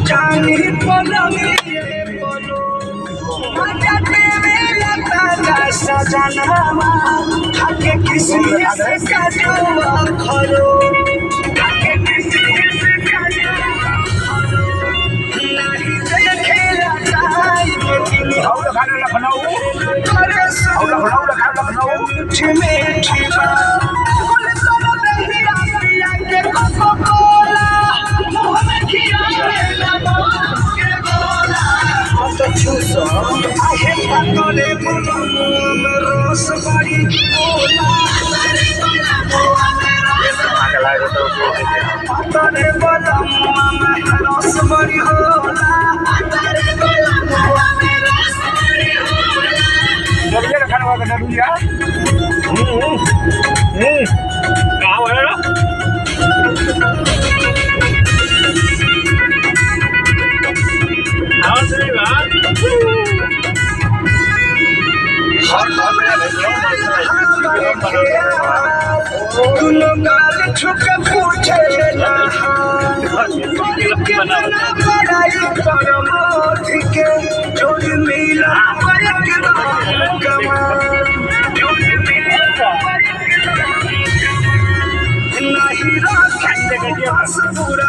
जानी सजनावा हके किसी से कटवा खरो नहीं देखेला जाई लखनऊ करे लखनऊ मीठी मीठी बात बोले तो दहिया पिया के कोको कोला मुंह में खियावेला के गोला तो चूसो आहे पतले मुंह में रस बड़ी गोला पतले बोला मुंह में रस बड़ी होला डरिया खाना का डरिया कहाँ है ना छुप पूछे जोड़ी मिला नहीं पूरा